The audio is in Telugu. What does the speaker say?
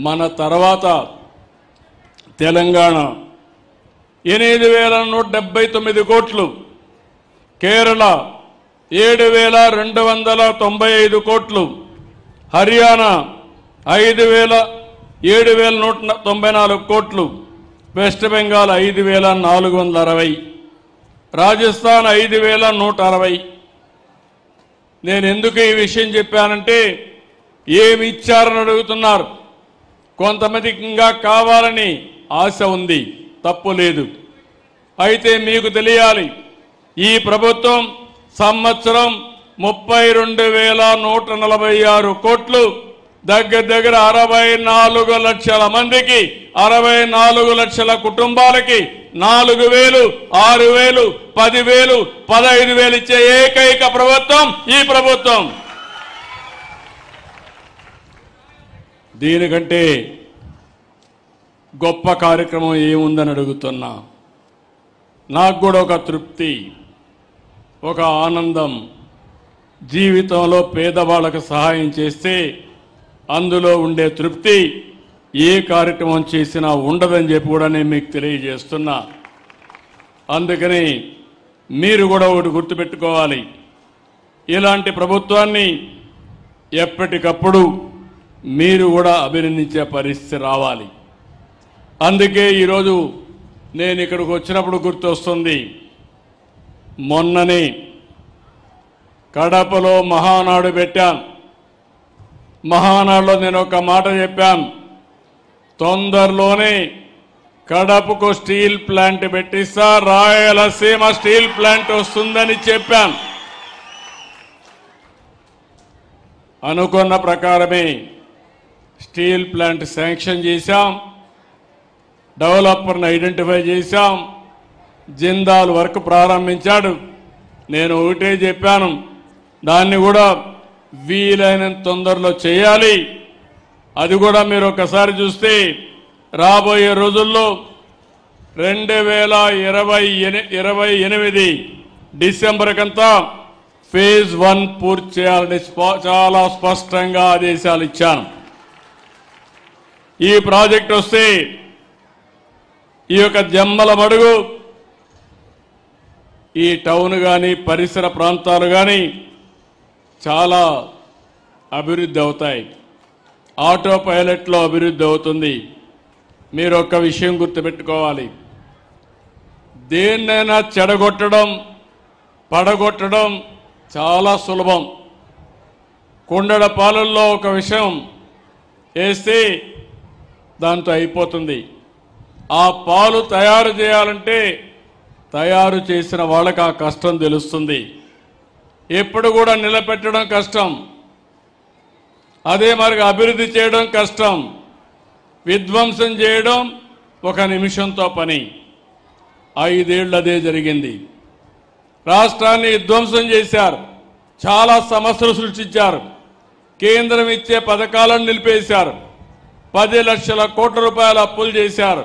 మన తర్వాత తెలంగాణ 8,179 కోట్లు, కేరళ 7,295 కోట్లు, హర్యానా 7,194 కోట్లు, వెస్ట్ బెంగాల్ 5,460, రాజస్థాన్ 5,160. నేను ఎందుకు ఈ విషయం చెప్పానంటే ఏమి ఇచ్చారని అడుగుతున్నారు. కొంతమందికి ఇంకా కావాలని ఆశ ఉంది, తప్పు లేదు. అయితే మీకు తెలియాలి, ఈ ప్రభుత్వం సంవత్సరం 32,146 కోట్లు, దగ్గర 64 లక్షల మందికి, 64 లక్షల కుటుంబాలకి 4,000, 6,000, 10,000, 15,000 ఇచ్చే ఏకైక ప్రభుత్వం ఈ ప్రభుత్వం. దీనికంటే గొప్ప కార్యక్రమం ఏముందని అడుగుతున్నా. నాకు కూడా ఒక తృప్తి, ఒక ఆనందం. జీవితంలో పేదవాళ్ళకు సహాయం చేస్తే అందులో ఉండే తృప్తి ఏ కార్యక్రమం చేసినా ఉండదని చెప్పి కూడా నేను మీకు తెలియజేస్తున్నా. అందుకని మీరు కూడా ఒకటి గుర్తుపెట్టుకోవాలి, ఇలాంటి ప్రభుత్వాన్ని ఎప్పటికప్పుడు మీరు కూడా అభినందించే పరిస్థితి రావాలి. అందుకే ఈరోజు నేను ఇక్కడికి వచ్చినప్పుడు గుర్తొస్తుంది, మొన్ననే కడపలో మహానాడు పెట్టాను. మహానాడులో నేను ఒక మాట చెప్పాను, తొందరలోనే కడపకు స్టీల్ ప్లాంట్ పెట్టిస్తా, రాయలసీమ స్టీల్ ప్లాంట్ వస్తుందని చెప్పాను. అనుకున్న ప్రకారమే స్టీల్ ప్లాంట్ శాంక్షన్ చేశాం, డెవలపర్ని ఐడెంటిఫై చేశాం, జిందాల్ వర్క్ ప్రారంభించాడు. నేను ఒకటే చెప్పాను, దాన్ని కూడా వీలైనంత తొందరలో చేయాలి. అది కూడా మీరు ఒకసారి చూస్తే రాబోయే రోజుల్లో 2028 డిసెంబర్ కంతా ఫేజ్ 1 పూర్తి చేయాలని చాలా స్పష్టంగా ఆదేశాలు ఇచ్చాను. ఈ ప్రాజెక్ట్ వస్తే ఈ యొక్క జమ్మల మడుగు, ఈ టౌన్ కానీ పరిసర ప్రాంతాలు కానీ చాలా అభివృద్ధి అవుతాయి. ఆటో పైలట్లో అభివృద్ధి అవుతుంది. మీరు ఒక్క విషయం గుర్తుపెట్టుకోవాలి, దేన్నైనా చెడగొట్టడం, పడగొట్టడం చాలా సులభం. కుండడ పాలల్లో ఒక విషయం వేస్తే దాంతో అయిపోతుంది. ఆ పాలు తయారు చేయాలంటే తయారు చేసిన వాళ్ళకి ఆ కష్టం తెలుస్తుంది. ఎప్పుడు కూడా నిలబెట్టడం కష్టం, అదే మరి అభివృద్ధి చేయడం కష్టం, విధ్వంసం చేయడం ఒక నిమిషంతో పని. 5 ఏళ్ళు అదే జరిగింది. రాష్ట్రాన్ని విధ్వంసం చేశారు, చాలా సమస్యలు సృష్టించారు, కేంద్రం ఇచ్చే పథకాలను నిలిపేశారు, 10 లక్షల కోట్ల రూపాయల అప్పులు చేశారు.